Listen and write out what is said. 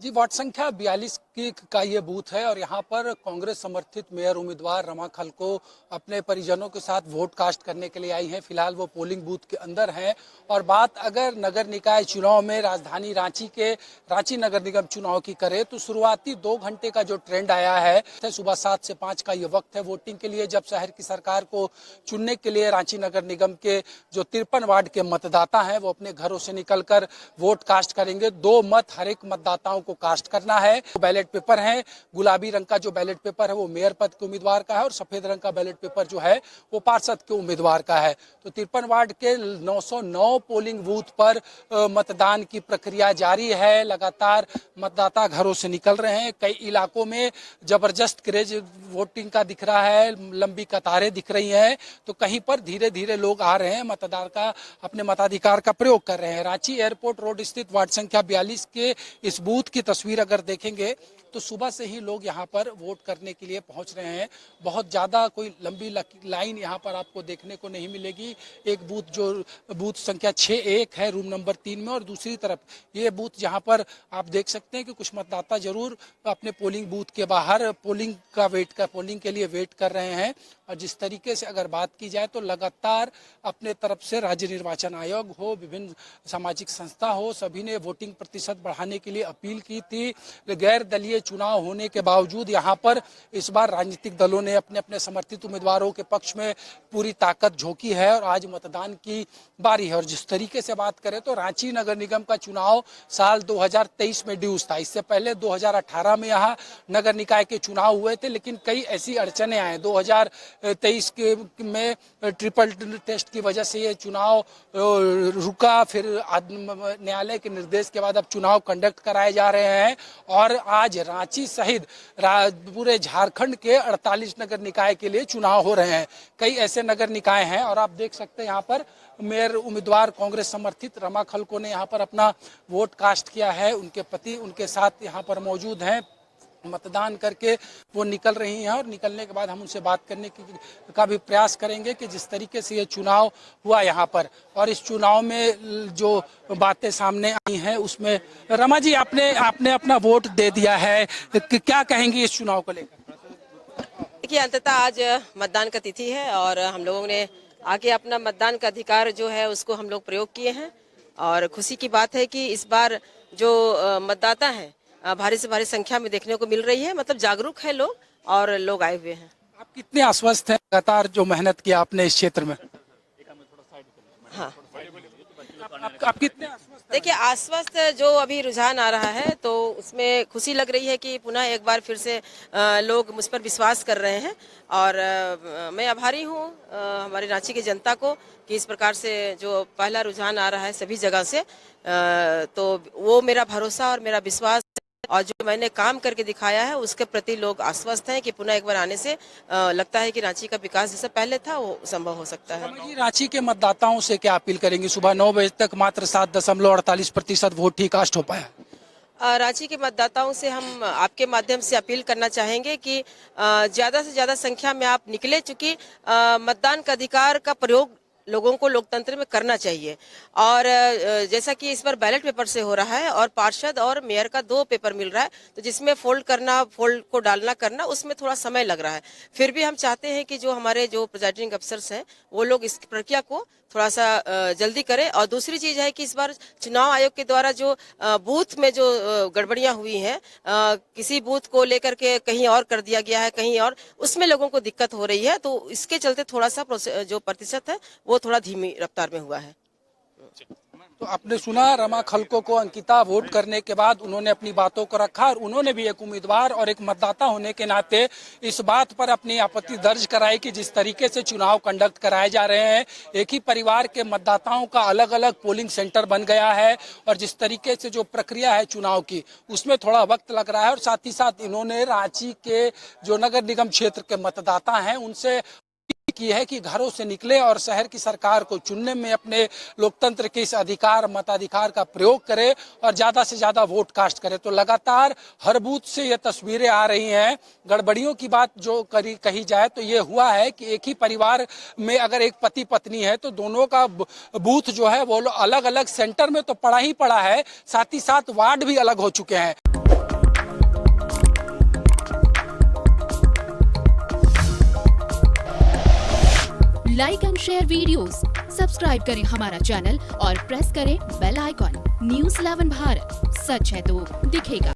जी, ward संख्या 42 का ये बूथ है और यहाँ पर कांग्रेस समर्थित मेयर उम्मीदवार रमा खलको अपने परिजनों के साथ वोट कास्ट करने के लिए आई हैं। फिलहाल वो पोलिंग बूथ के अंदर हैं। और बात अगर नगर निकाय चुनाव में राजधानी रांची नगर निगम चुनाव की करें तो शुरुआती 2 घंटे का जो ट्रेंड आया है, सुबह 7 से 5 का ये वक्त है वोटिंग के लिए, जब शहर की सरकार को चुनने के लिए रांची नगर निगम के जो 53 वार्ड के मतदाता हैं वो अपने घरों से निकलकर वोट कास्ट करेंगे। 2 मत हर एक मतदाताओं को कास्ट करना है। बैलेट पेपर है, गुलाबी रंग का जो बैलेट पेपर है वो मेयर पद के उम्मीदवार का है और सफेद रंग का बैलेट पेपर जो है वो पार्षद के उम्मीदवार का है। तो 53 वार्ड के 909 पोलिंग बूथ पर मतदान की प्रक्रिया जारी है। लगातार मतदाता घरों से निकल रहे हैं। कई इलाकों में जबरदस्त क्रेज वोटिंग का दिख रहा है, लंबी कतारें दिख रही हैं। तो कहीं पर धीरे धीरे लोग आ रहे हैं, अपने मताधिकार का प्रयोग कर रहे हैं। रांची एयरपोर्ट रोड स्थित वार्ड संख्या 42 के इस बूथ की तस्वीर अगर देखेंगे तो सुबह से ही लोग यहाँ पर वोट करने के लिए पहुँच रहे हैं। बहुत ज़्यादा कोई लंबी लाइन यहाँ पर आपको देखने को नहीं मिलेगी। एक बूथ जो बूथ संख्या 61 है रूम नंबर 3 में, और दूसरी तरफ ये बूथ जहाँ पर आप देख सकते हैं कि कुछ मतदाता जरूर अपने पोलिंग बूथ के बाहर पोलिंग के लिए वेट कर रहे हैं। और जिस तरीके से अगर बात की जाए तो लगातार अपने तरफ से राज्य निर्वाचन आयोग हो, विभिन्न सामाजिक संस्था हो, सभी ने वोटिंग प्रतिशत बढ़ाने के लिए अपील की थी। गैर दलीय चुनाव होने के बावजूद यहाँ पर इस बार राजनीतिक दलों ने अपने अपने समर्थित उम्मीदवारों के पक्ष में पूरी ताकत झोंकी है और आज मतदान की बारी है। और जिस तरीके से बात करें तो रांची नगर निगम का चुनाव साल 2023 में ड्यूस था। इससे पहले 2018 में यहाँ नगर निकाय के चुनाव हुए थे, लेकिन कई ऐसी अड़चने आए। 2023 में ट्रिपल टेस्ट की वजह से ये चुनाव रुका, फिर न्यायालय के निर्देश के बाद अब चुनाव कंडक्ट कराए जा रहे हैं। और आज रांची सहित पूरे झारखंड के 48 नगर निकाय के लिए चुनाव हो रहे हैं। कई ऐसे नगर निकाय हैं और आप देख सकते हैं यहाँ पर मेयर उम्मीदवार कांग्रेस समर्थित रमा खलको ने यहाँ पर अपना वोट कास्ट किया है। उनके पति उनके साथ यहाँ पर मौजूद हैं। मतदान करके वो निकल रही हैं और निकलने के बाद हम उनसे बात करने का भी प्रयास करेंगे कि जिस तरीके से ये चुनाव हुआ यहाँ पर और इस चुनाव में जो बातें सामने आई हैं उसमें रमा जी आपने अपना वोट दे दिया है, क्या कहेंगी इस चुनाव को लेकर? देखिए, अंततः आज मतदान का तिथि है और हम लोगों ने आके अपना मतदान का अधिकार जो है उसको हम लोग प्रयोग किए हैं। और खुशी की बात है कि इस बार जो मतदाता हैं भारी से भारी संख्या में देखने को मिल रही है। मतलब जागरूक है लोग और लोग आए हुए हैं। आप कितने आश्वस्त हैं लगातार जो मेहनत किया आपने इस क्षेत्र में? हाँ, आप कितने आश्वस्त? देखिए, आश्वस्त जो अभी रुझान आ रहा है तो उसमें खुशी लग रही है कि पुनः एक बार फिर से लोग मुझ पर विश्वास कर रहे हैं। और मैं आभारी हूँ हमारी रांची की जनता को कि इस प्रकार से जो पहला रुझान आ रहा है सभी जगह से, तो वो मेरा भरोसा और मेरा विश्वास और जो मैंने काम करके दिखाया है उसके प्रति लोग आश्वस्त हैं कि पुनः एक बार आने से लगता है कि रांची का विकास जैसा पहले था वो संभव हो सकता है। रांची के मतदाताओं से क्या अपील करेंगे? सुबह 9 बजे तक मात्र 7.48% वोट ही कास्ट हो पाया। रांची के मतदाताओं से हम आपके माध्यम से अपील करना चाहेंगे कि ज्यादा से ज्यादा संख्या में आप निकले, चूंकि मतदान का अधिकार का प्रयोग लोगों को लोकतंत्र में करना चाहिए। और जैसा कि इस बार बैलेट पेपर से हो रहा है और पार्षद और मेयर का 2 पेपर मिल रहा है, तो जिसमें फोल्ड को डालना करना उसमें थोड़ा समय लग रहा है। फिर भी हम चाहते हैं कि जो हमारे जो प्रिजाइडिंग अफसर्स हैं वो लोग इस प्रक्रिया को थोड़ा सा जल्दी करें। और दूसरी चीज है कि इस बार चुनाव आयोग के द्वारा जो बूथ में जो गड़बड़ियां हुई हैं, किसी बूथ को लेकर के कहीं और कर दिया गया है, कहीं और, उसमें लोगों को दिक्कत हो रही है। तो इसके चलते थोड़ा सा जो प्रतिशत है वो थोड़ा धीमी रफ्तार में हुआ है। तो आपने सुना रमा खलको को अंकिता वोट करने के बाद उन्होंने अपनी बातों को रखा और उन्होंने भी एक उम्मीदवार और एक मतदाता होने के नाते इस बात पर अपनी आपत्ति दर्ज कराई कि जिस तरीके से चुनाव कंडक्ट कराए जा रहे हैं, एक ही परिवार के मतदाताओं का अलग अलग पोलिंग सेंटर बन गया है और जिस तरीके से जो प्रक्रिया है चुनाव की उसमें थोड़ा वक्त लग रहा है। और साथ ही साथ इन्होंने रांची के जो नगर निगम क्षेत्र के मतदाता हैं उनसे की है कि घरों से निकले और शहर की सरकार को चुनने में अपने लोकतंत्र के इस मताधिकार का प्रयोग करे और ज्यादा से ज्यादा वोट कास्ट करे। तो लगातार हर बूथ से ये तस्वीरें आ रही हैं। गड़बड़ियों की बात जो कही जाए तो ये हुआ है कि एक ही परिवार में अगर एक पति पत्नी है तो दोनों का बूथ जो है वो अलग अलग सेंटर में तो पड़ा ही पड़ा है, साथ ही साथ वार्ड भी अलग हो चुके हैं। Like and share videos, subscribe करें हमारा चैनल और प्रेस करें बेल आइकॉन। News 11 भारत, सच है तो दिखेगा।